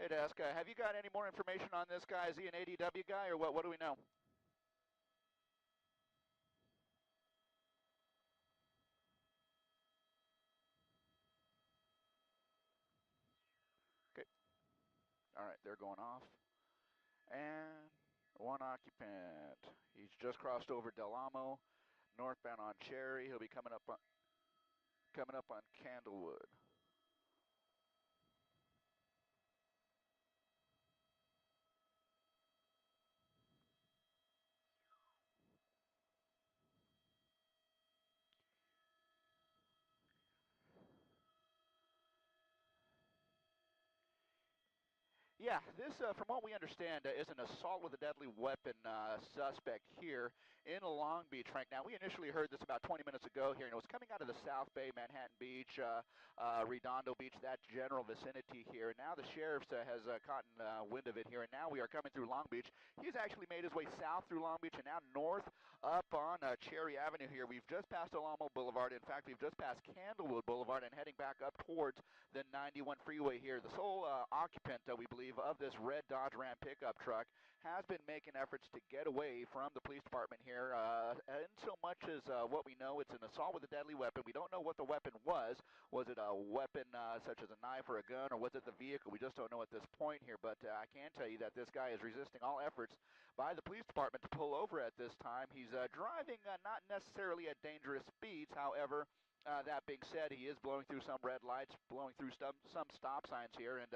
Hey, Desk, have you got any more information on this guy? Is he an ADW guy, or what? What do we know? Okay. All right, they're going off. And one occupant. He's just crossed over Del Amo, northbound on Cherry. He'll be coming up on Candlewood. Yeah, this, from what we understand, is an assault with a deadly weapon suspect here in Long Beach right now. We initially heard this about 20 minutes ago here, and it was coming out of the South Bay, Manhattan Beach, Redondo Beach, that general vicinity here. Now the sheriff has gotten wind of it here, and now we are coming through Long Beach. He's actually made his way south through Long Beach and now north up on Cherry Avenue here. We've just passed Del Amo Boulevard. In fact, we've just passed Candlewood Boulevard and heading back up towards the 91 freeway here. The sole occupant, we believe, of this red Dodge Ram pickup truck has been making efforts to get away from the police department here. In so much as what we know, it's an assault with a deadly weapon. We don't know what the weapon was. Was it a weapon such as a knife or a gun, or was it the vehicle? We just don't know at this point here, but I can tell you that this guy is resisting all efforts by the police department to pull over at this time. He's driving not necessarily at dangerous speeds, however, that being said, he is blowing through some red lights, blowing through some stop signs here, and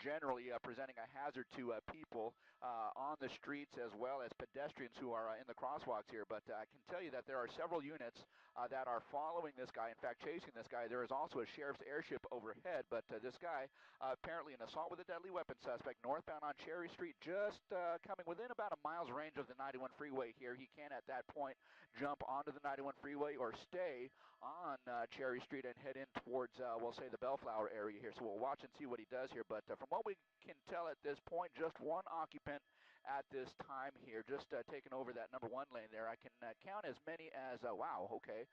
generally presenting a hazard to people on the streets as well as pedestrians who are in the crosswalks here. But I can tell you that there are several units that are following this guy, in fact, chasing this guy. There is also a sheriff's airship overhead, but this guy, apparently an assault with a deadly weapon suspect, northbound on Cherry Street, just coming within about a mile's range of the 91 freeway here. He can, at that point, jump onto the 91 freeway or stay on Cherry Street and head in towards, we'll say, the Bellflower area here. So we'll watch and see what he does here. But from what we can tell at this point, just one occupant at this time here, just taking over that number one lane there. I can count as many as, wow, okay.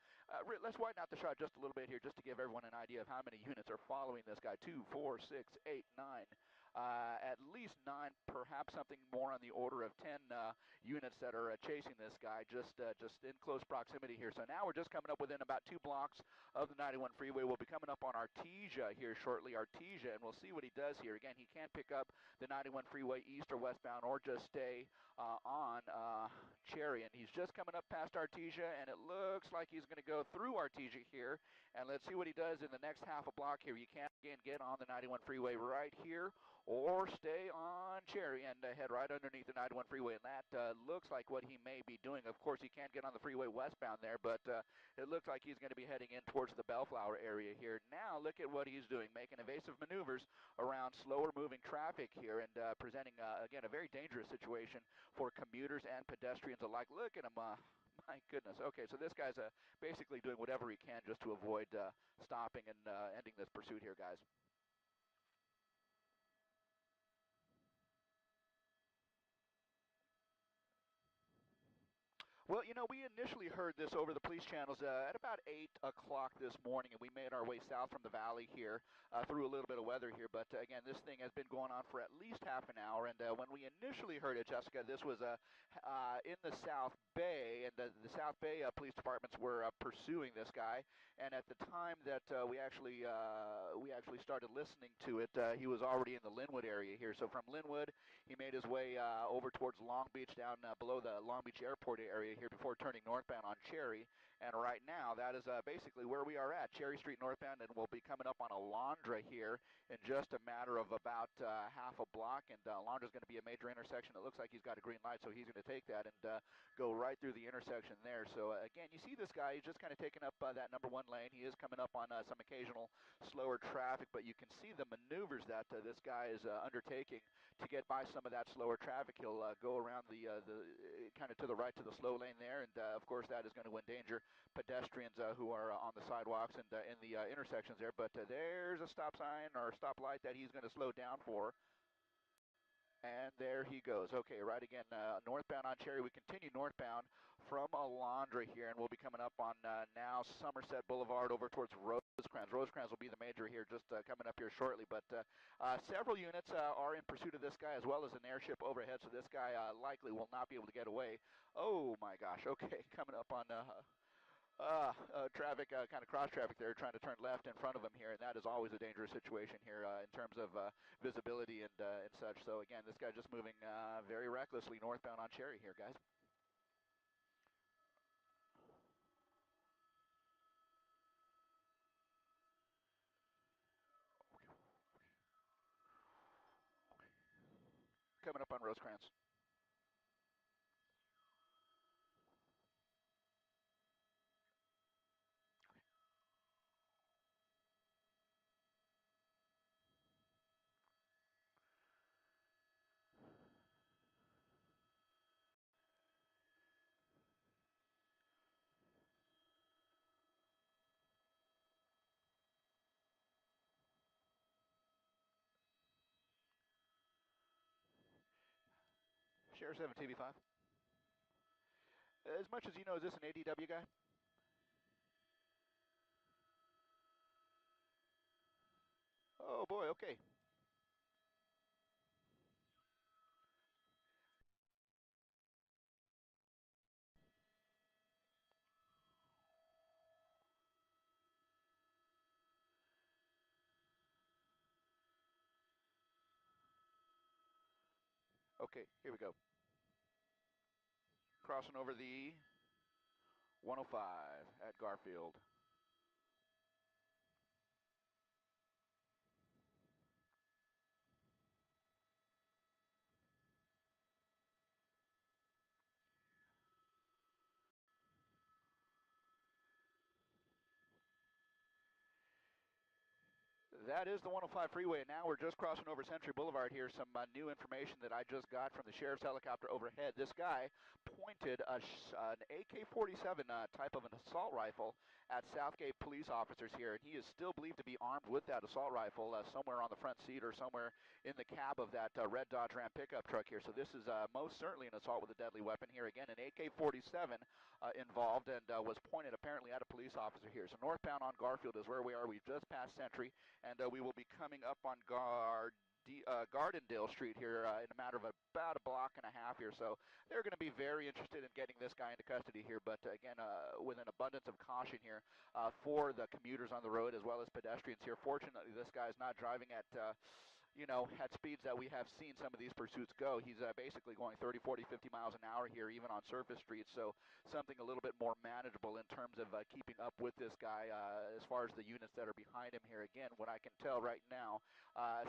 Let's widen out the shot just a little bit here just to give everyone an idea of how many units are following this guy. 2, 4, 6, 8, 9. At least 9, perhaps something more on the order of 10 units that are chasing this guy just in close proximity here. So now we're just coming up within about 2 blocks of the 91 freeway. We'll be coming up on Artesia here shortly, Artesia, and we'll see what he does here. Again, he can't pick up the 91 freeway east or westbound or just stay on Cherry, and he's just coming up past Artesia, and it looks like he's going to go through Artesia here, and let's see what he does in the next half a block here. You can't, again, get on the 91 freeway right here or stay on Cherry and head right underneath the 91 freeway, and that looks like what he may be doing. Of course, he can't get on the freeway westbound there, but it looks like he's going to be heading in towards the Bellflower area here. Now look at what he's doing, making evasive maneuvers around slower moving traffic here and presenting, again, a very dangerous situation for commuters and pedestrians alike. Look at him. My goodness. Okay, so this guy's basically doing whatever he can just to avoid stopping and ending this pursuit here, guys. Well, you know, we initially heard this over the police channels at about 8 o'clock this morning, and we made our way south from the valley here through a little bit of weather here. But, again, this thing has been going on for at least half an hour. And when we initially heard it, Jessica, this was in the South Bay, and the South Bay police departments were pursuing this guy. And at the time that we actually started listening to it, he was already in the Linwood area here. So from Linwood, he made his way over towards Long Beach, down below the Long Beach airport area here before turning northbound on Cherry. And right now, that is basically where we are at, Cherry Street northbound, and we'll be coming up on Alondra here in just a matter of about half a block. And Alondra is going to be a major intersection. It looks like he's got a green light, so he's going to take that and go right through the intersection there. So again, you see this guy, he's just kind of taking up that number one lane. He is coming up on some occasional slower traffic, but you can see the maneuvers that this guy is undertaking to get by some of that slower traffic. He'll go around the kind of to the right to the slow lane there, and of course that is going to endanger pedestrians who are on the sidewalks and in the intersections there. But there's a stop sign or a stop light that he's going to slow down for. And there he goes. Okay, right again, northbound on Cherry. We continue northbound from Alondra here, and we'll be coming up on now Somerset Boulevard over towards Rosecrans. Rosecrans will be the major here, just coming up here shortly. But several units are in pursuit of this guy, as well as an airship overhead, so this guy likely will not be able to get away. Oh my gosh, okay, coming up on traffic, kind of cross traffic there, trying to turn left in front of him here, and that is always a dangerous situation here in terms of visibility and such. So again, this guy just moving very recklessly northbound on Cherry here, guys. Coming up on Rosecrans. Sheriff 7 TV5. As much as you know, is this an ADW guy? Oh boy, okay. Okay, here we go. Crossing over the 105 at Garfield. That is the 105 freeway. Now we're just crossing over Century Boulevard here. Some new information that I just got from the sheriff's helicopter overhead. This guy pointed an AK-47 type of an assault rifle at Southgate police officers here, and he is still believed to be armed with that assault rifle somewhere on the front seat or somewhere in the cab of that red Dodge Ram pickup truck here. So this is most certainly an assault with a deadly weapon here. Again, an AK-47 involved, and was pointed apparently at a police officer here. So northbound on Garfield is where we are. We've just passed Century, and we will be coming up on Gardendale Street here in a matter of about a block and a half here. So they're going to be very interested in getting this guy into custody here, but again, with an abundance of caution here for the commuters on the road as well as pedestrians here. Fortunately, this guy is not driving at at speeds that we have seen some of these pursuits go. He's basically going 30, 40, 50 miles an hour here, even on surface streets, so something a little bit more manageable in terms of keeping up with this guy as far as the units that are behind him here. Again, what I can tell right now,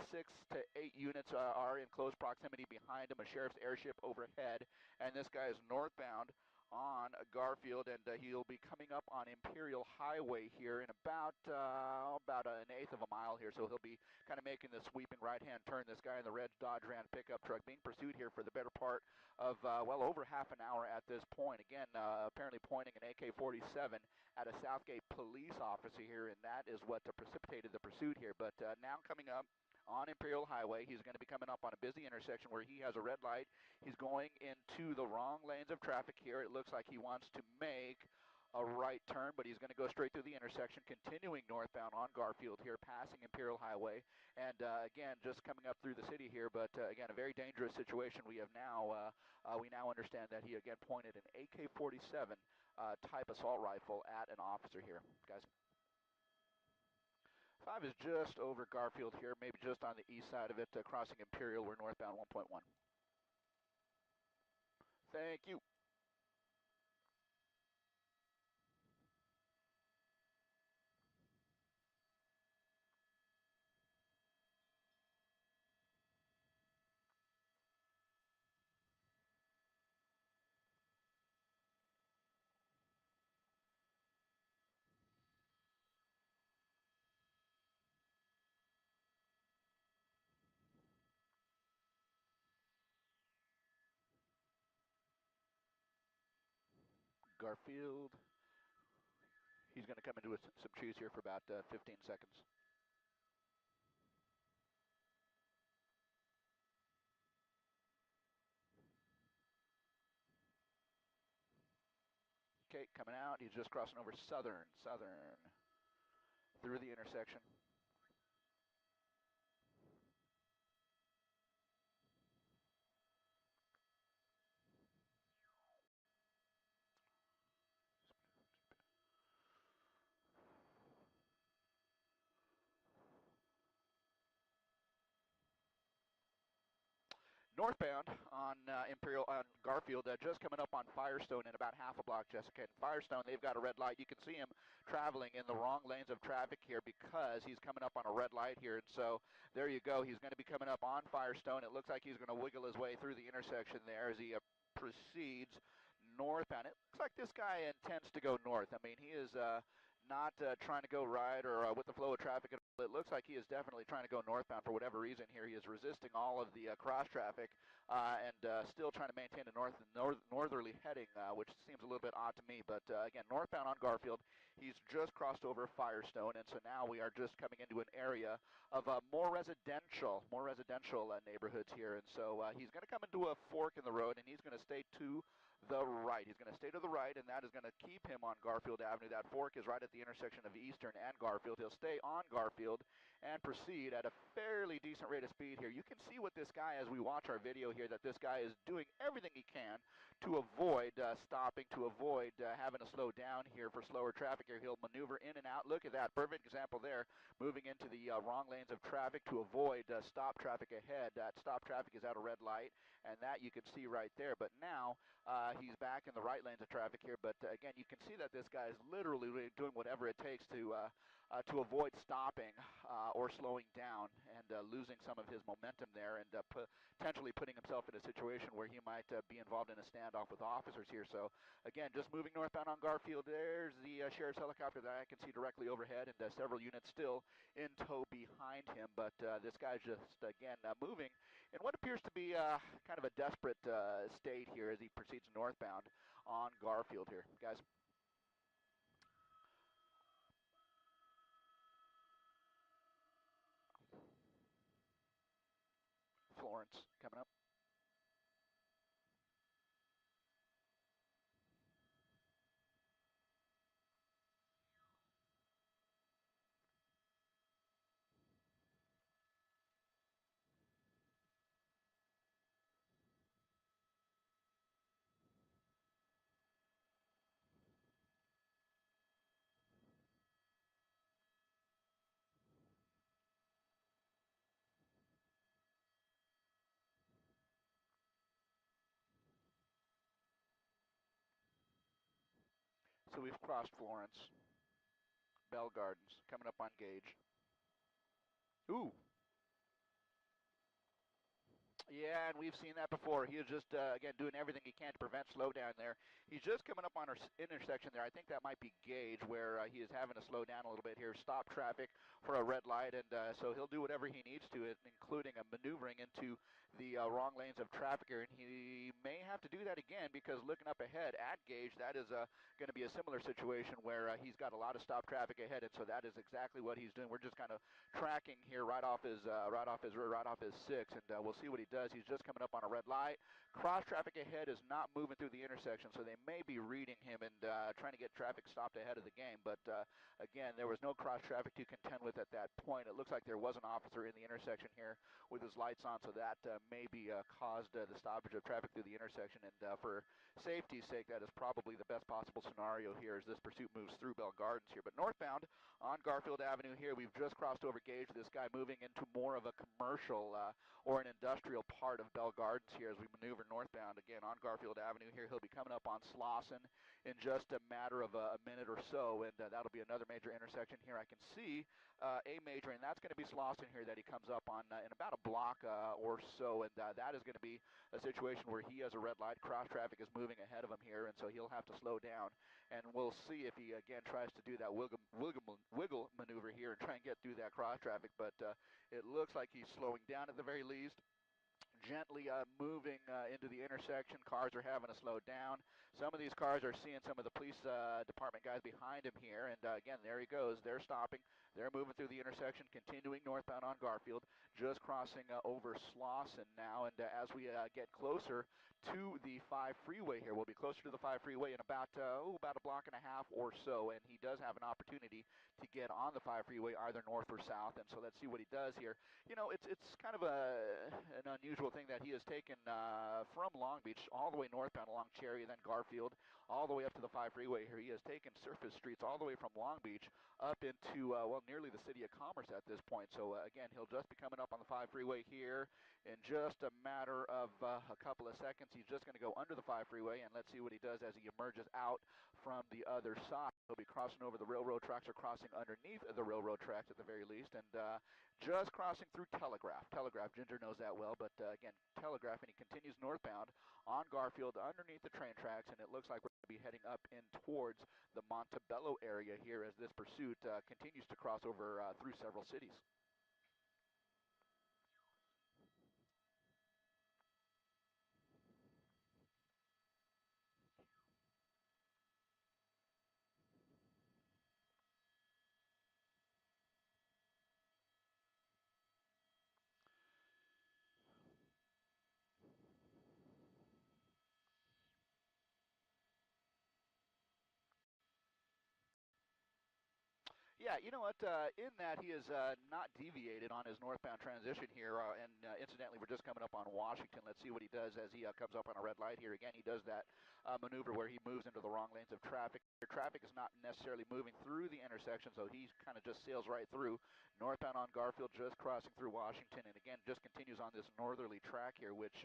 6 to 8 units are in close proximity behind him, a sheriff's airship overhead, and this guy is northbound on Garfield, and he'll be coming up on Imperial Highway here in about an eighth of a mile here. So he'll be kind of making the sweeping right-hand turn. This guy in the red Dodge Ram pickup truck being pursued here for the better part of well over half an hour at this point. Again, apparently pointing an AK-47 at a Southgate police officer here, and that is what precipitated the pursuit here. But now coming up on Imperial Highway, he's going to be coming up on a busy intersection where he has a red light. He's going into the wrong lanes of traffic here. It looks like he wants to make a right turn, but he's going to go straight through the intersection, continuing northbound on Garfield here, passing Imperial Highway, and again, just coming up through the city here, but again, a very dangerous situation. We now understand that he again pointed an AK-47 type assault rifle at an officer here, guys. 5 is just over Garfield here, maybe just on the east side of it, crossing Imperial. We're northbound 1.1. Thank you. Garfield. He's going to come into some trees here for about 15 seconds. coming out. He's just crossing over Southern, through the intersection. Northbound on Imperial on Garfield, just coming up on Firestone in about half a block, Jessica. And Firestone, they've got a red light. You can see him traveling in the wrong lanes of traffic here because he's coming up on a red light here. And so there you go. He's going to be coming up on Firestone. It looks like he's going to wiggle his way through the intersection there as he proceeds northbound. It looks like this guy intends to go north. I mean, he is not trying to go right or with the flow of traffic. It looks like he is definitely trying to go northbound for whatever reason here. He is resisting all of the cross traffic and still trying to maintain a northerly heading, which seems a little bit odd to me. But again, northbound on Garfield, he's just crossed over Firestone, and so now we are just coming into an area of more residential neighborhoods here. And so he's going to come into a fork in the road, and he's going to stay to the right. He's going to stay to the right, and that is going to keep him on Garfield Avenue. That fork is right at the intersection of Eastern and Garfield. He'll stay on Garfield and proceed at a fairly decent rate of speed here. You can see what this guy, as we watch our video here, that this guy is doing everything he can to avoid stopping, to avoid having to slow down here for slower traffic here. He'll maneuver in and out. Look at that. Perfect example there. Moving into the wrong lanes of traffic to avoid stop traffic ahead. That stop traffic is at a red light, and that you can see right there. But now he's back in the right lanes of traffic here. But again, you can see that this guy is literally doing whatever it takes to avoid stopping or slowing down and losing some of his momentum there, and potentially putting himself in a situation where he might be involved in a standoff with officers here. So again, just moving northbound on Garfield. There's the sheriff's helicopter that I can see directly overhead, and several units still in tow behind him. But this guy's just, again, moving in what appears to be kind of a desperate state here as he proceeds northbound on Garfield here. Guys. Florence coming up. So we've crossed Florence. Bell Gardens coming up on Gage. Ooh. Yeah, and we've seen that before. He is just, again, doing everything he can to prevent slowdown there. He's just coming up on our intersection there. I think that might be Gage, where he is having to slow down a little bit here, stop traffic for a red light, and so he'll do whatever he needs to, including maneuvering into the wrong lanes of traffic here, and he may have to do that again because looking up ahead at Gage, that is going to be a similar situation where he's got a lot of stop traffic ahead, and so that is exactly what he's doing. We're just kind of tracking here right off his six, and we'll see what he does. He's just coming up on a red light. Cross traffic ahead is not moving through the intersection, so they may be reading him and trying to get traffic stopped ahead of the game. But again, there was no cross traffic to contend with at that point. It looks like there was an officer in the intersection here with his lights on, so that maybe caused the stoppage of traffic through the intersection. And for safety's sake, that is probably the best possible scenario here as this pursuit moves through Bell Gardens here. But northbound on Garfield Avenue here, we've just crossed over Gage. This guy moving into more of a commercial or an industrial part of Bell Gardens here as we maneuver northbound again on Garfield Avenue here. He'll be coming up on Slauson in just a matter of a minute or so, and that'll be another major intersection here. I can see a major, and that's going to be Slauson here that he comes up on in about a block or so, and that is going to be a situation where he has a red light. Cross traffic is moving ahead of him here, and so he'll have to slow down, and we'll see if he again tries to do that wiggle maneuver here and try and get through that cross traffic, but it looks like he's slowing down at the very least. Gently moving into the intersection. Cars are having to slow down. Some of these cars are seeing some of the police department guys behind him here, and again, there he goes. They're stopping. They're moving through the intersection, continuing northbound on Garfield, just crossing over Slauson now. And as we get closer to the 5 freeway here, we'll be closer to the 5 freeway in about a block and a half or so. And he does have an opportunity to get on the 5 freeway either north or south. And so let's see what he does here. You know, it's kind of an unusual thing that he has taken from Long Beach all the way northbound along Cherry, then Garfield, all the way up to the 5 freeway here. He has taken surface streets all the way from Long Beach up into, nearly the city of Commerce at this point. So, again, he'll just be coming up on the 5 freeway here in just a matter of a couple of seconds. He's just going to go under the 5 freeway, and let's see what he does as he emerges out from the other side. He'll be crossing over the railroad tracks, or crossing underneath the railroad tracks at the very least, and just crossing through Telegraph. Telegraph, Ginger knows that well, but again, Telegraph, and he continues northbound on Garfield underneath the train tracks, and it looks like we're going to be heading up in towards the Montebello area here as this pursuit continues to cross over through several cities. Yeah, you know what? In that he is not deviated on his northbound transition here, and incidentally, we're just coming up on Washington. Let's see what he does as he comes up on a red light here. Again, he does that maneuver where he moves into the wrong lanes of traffic. Traffic is not necessarily moving through the intersection, so he kind of just sails right through. Northbound on Garfield, just crossing through Washington, and again, just continues on this northerly track here, which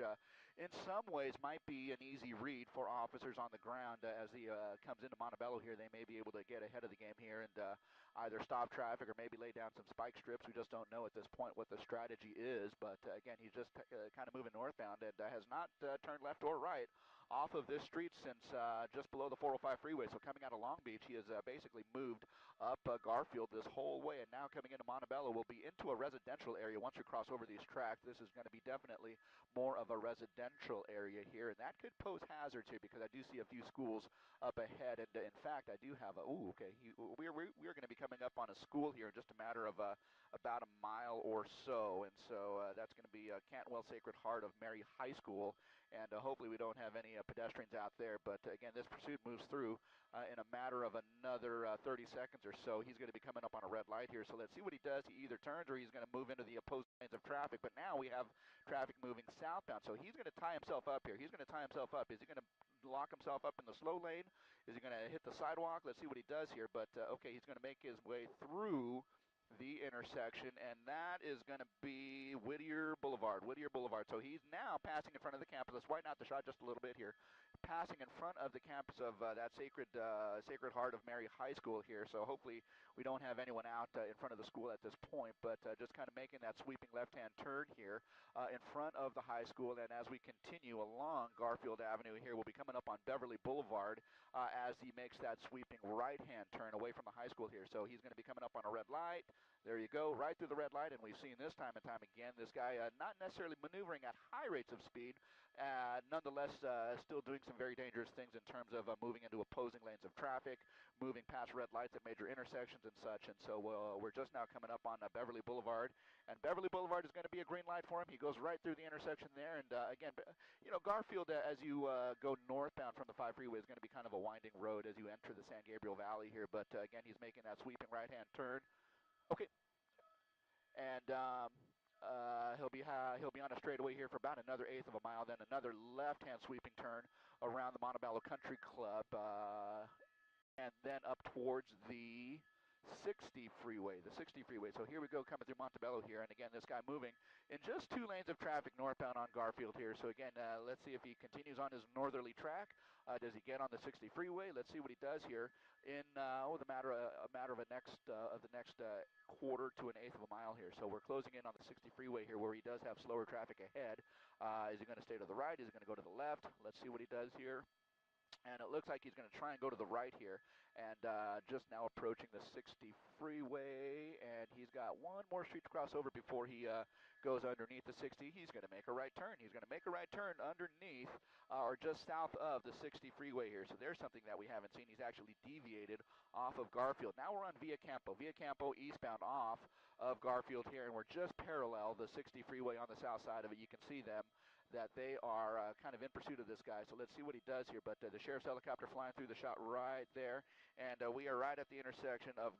in some ways might be an easy read for officers on the ground as he comes into Montebello here. They may be able to get ahead of the game here and either stop traffic or maybe lay down some spike strips. We just don't know at this point what the strategy is. But again, he's just kind of moving northbound and has not turned left or right off of this street since just below the 405 freeway. So coming out of Long Beach, he has basically moved up Garfield this whole way, and now coming into Montebello will be into a residential area once you cross over these tracks. This is going to be definitely more of a residential area here, and that could pose hazards here because I do see a few schools up ahead, and in fact, I do have a, we're going to be coming up on a school here in just a matter of about a mile or so, and so that's going to be Cantwell Sacred Heart of Mary High School, and hopefully we don't have any pedestrians out there, but again, this pursuit moves through in a matter of another 30 seconds or so. He's going to be coming up on a red light here, so let's see what he does. He either turns or he's going to move into the opposing lanes of traffic, but now we have traffic moving southbound, so he's going to tie himself up here. He's going to tie himself up. Is he going to lock himself up in the slow lane? Is he going to hit the sidewalk? Let's see what he does here, but okay, he's going to make his way through the intersection, and that is going to be Whittier Boulevard. So he's now passing in front of the campus. Let's widen out the shot just a little bit here. Passing in front of the campus of that Sacred Heart of Mary High School here. So hopefully we don't have anyone out in front of the school at this point, but just kind of making that sweeping left-hand turn here in front of the high school. And as we continue along Garfield Avenue here, we'll be coming up on Beverly Boulevard as he makes that sweeping right-hand turn away from the high school here. So he's going to be coming up on a red light. There you go, right through the red light, and we've seen this time and time again, this guy not necessarily maneuvering at high rates of speed, nonetheless still doing some very dangerous things in terms of moving into opposing lanes of traffic, moving past red lights at major intersections and such, and so we're just now coming up on Beverly Boulevard, and Beverly Boulevard is going to be a green light for him. He goes right through the intersection there, and again, you know, Garfield, as you go northbound from the 5 freeway, is going to be kind of a winding road as you enter the San Gabriel Valley here, but again, he's making that sweeping right-hand turn. Okay, and he'll be on a straightaway here for about another eighth of a mile, then another left-hand sweeping turn around the Montebello Country Club, and then up towards the 60 freeway. So here we go, coming through Montebello here, and again, this guy moving in just 2 lanes of traffic northbound on Garfield here. So again, let's see if he continues on his northerly track. Does he get on the 60 freeway? Let's see what he does here in the matter of the next quarter to an eighth of a mile here. So we're closing in on the 60 freeway here, where he does have slower traffic ahead. Is he going to stay to the right? Is he going to go to the left? Let's see what he does here. And it looks like he's going to try and go to the right here, and just now approaching the 60 freeway, and he's He's got one more street to cross over before he goes underneath the 60. He's going to make a right turn. He's going to make a right turn underneath or just south of the 60 freeway here. So there's something that we haven't seen. He's actually deviated off of Garfield. Now we're on Via Campo. Via Campo eastbound off of Garfield here, and we're just parallel the 60 freeway on the south side of it. You can see them, that they are kind of in pursuit of this guy. So let's see what he does here. But the sheriff's helicopter flying through the shot right there. And we are right at the intersection of,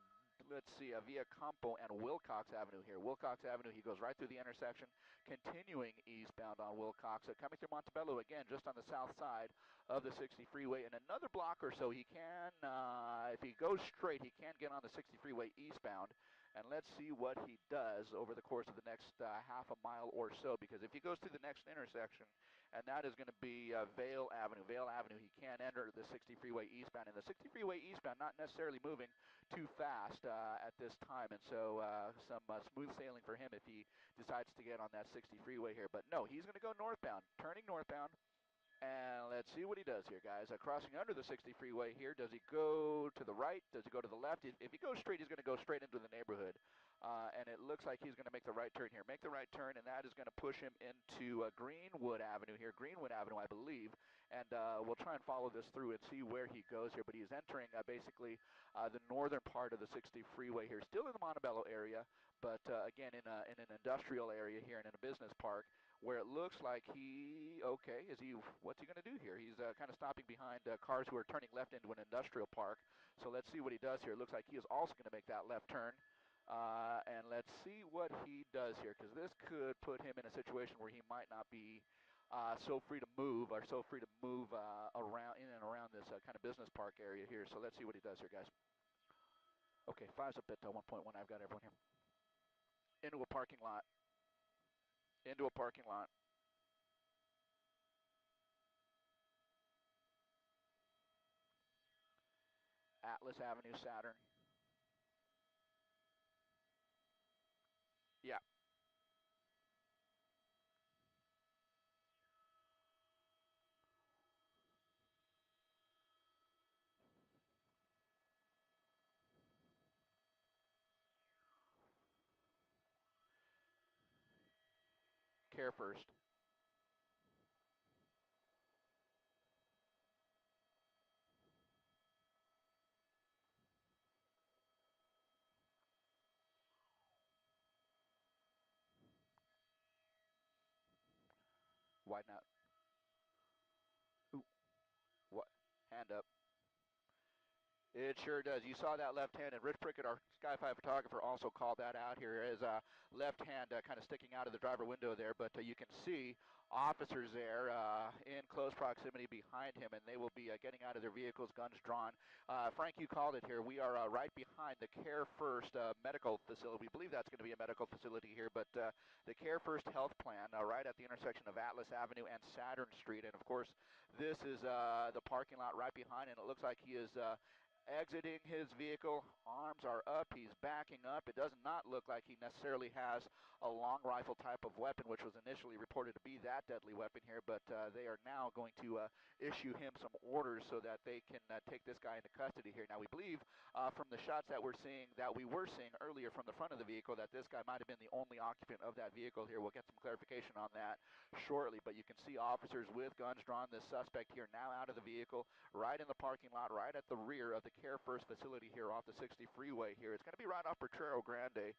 let's see, Via Campo and Wilcox Avenue here. Wilcox Avenue, he goes right through the intersection, continuing eastbound on Wilcox. Coming through Montebello again, just on the south side of the 60 freeway. In another block or so, he can, if he goes straight, he can get on the 60 freeway eastbound. And let's see what he does over the course of the next half a mile or so, because if he goes through the next intersection, and that is going to be Vale Avenue. Vale Avenue, he can enter the 60 freeway eastbound. And the 60 freeway eastbound not necessarily moving too fast at this time, and so some smooth sailing for him if he decides to get on that 60 freeway here. But no, he's going to go northbound, turning northbound. And let's see what he does here, guys. Crossing under the 60 freeway here. Does he go to the right? Does he go to the left? If he goes straight, he's going to go straight into the neighborhood. And it looks like he's going to make the right turn here. Make the right turn, and that is going to push him into Greenwood Avenue here. Greenwood Avenue, I believe. And we'll try and follow this through and see where he goes here. But he's entering basically the northern part of the 60 freeway here. Still in the Montebello area, but again in an industrial area here and in a business park, where it looks like what's he going to do here? He's kind of stopping behind cars who are turning left into an industrial park. So let's see what he does here. It looks like he is also going to make that left turn. And let's see what he does here, because this could put him in a situation where he might not be so free to move around in and around this kind of business park area here. So let's see what he does here, guys. Okay, 5's up at 1.1. I've got everyone here. Into a parking lot. Into a parking lot. Atlas Avenue, Saturn. Yeah. Care first. Widen out. Ooh. What? Hand up. It sure does. You saw that left hand, and Rich Prickett, our Sky 5 photographer, also called that out here as left hand kind of sticking out of the driver window there. But you can see officers there in close proximity behind him, and they will be getting out of their vehicles, guns drawn. Frank, you called it here. We are right behind the Care First medical facility. We believe that's going to be a medical facility here, but the Care First health plan right at the intersection of Atlas Avenue and Saturn Street. And, of course, this is the parking lot right behind, and it looks like he is exiting his vehicle. Arms are up. He's backing up. It does not look like he necessarily has a long rifle type of weapon, which was initially reported to be that deadly weapon here, but they are now going to issue him some orders so that they can take this guy into custody here. Now, we believe from the shots that we were seeing earlier from the front of the vehicle, that this guy might have been the only occupant of that vehicle here. We'll get some clarification on that shortly, but you can see officers with guns drawn. This suspect here now out of the vehicle, right in the parking lot, right at the rear of the Care First facility here off the 60 freeway here. It's going to be right off Potrero Grande,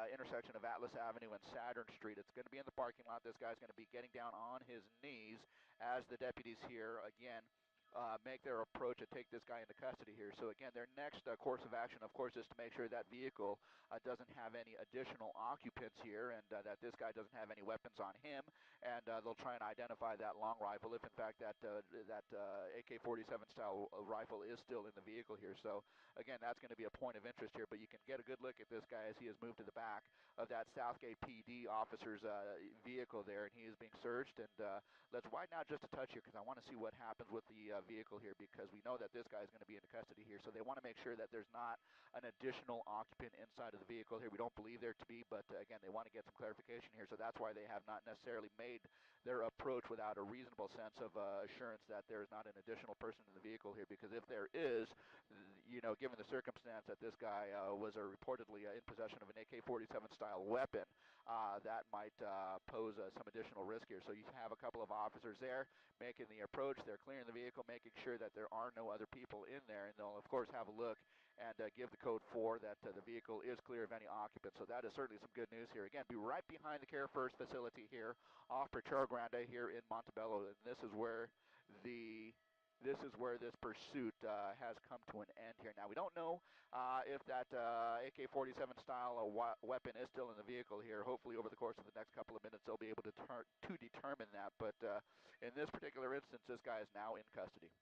intersection of Atlas Avenue and Saturn Street. It's going to be in the parking lot. This guy's going to be getting down on his knees as the deputies here, again, make their approach to take this guy into custody here. So again, their next course of action, of course, is to make sure that vehicle doesn't have any additional occupants here, and that this guy doesn't have any weapons on him, and they'll try and identify that long rifle if in fact that AK-47 style rifle is still in the vehicle here. So again, that's going to be a point of interest here, but you can get a good look at this guy as he has moved to the back of that Southgate PD officer's vehicle there, and he is being searched. And let's widen out just a touch here, because I want to see what happens with the vehicle here, because we know that this guy is going to be in custody here. So they want to make sure that there's not an additional occupant inside of the vehicle here. We don't believe there to be, but again, they want to get some clarification here. So that's why they have not necessarily made their approach without a reasonable sense of assurance that there is not an additional person in the vehicle here, because if there is, given the circumstance that this guy was reportedly in possession of an AK-47 style weapon, that might pose some additional risk here. So you have a couple of officers there making the approach. They're clearing the vehicle, making sure that there are no other people in there, and they'll of course have a look and give the code 4 that the vehicle is clear of any occupants. So that is certainly some good news here. Again, be right behind the Care First facility here off Perchero Grande here in Montebello, and this is where this pursuit has come to an end here. Now, we don't know if that AK-47 style weapon is still in the vehicle here. Hopefully, over the course of the next couple of minutes, they'll be able to determine that. But in this particular instance, this guy is now in custody.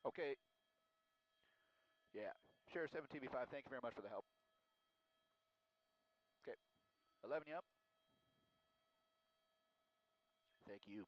Okay. Yeah. Sheriff 7 TV5, thank you very much for the help. Okay. 11, you up? Thank you.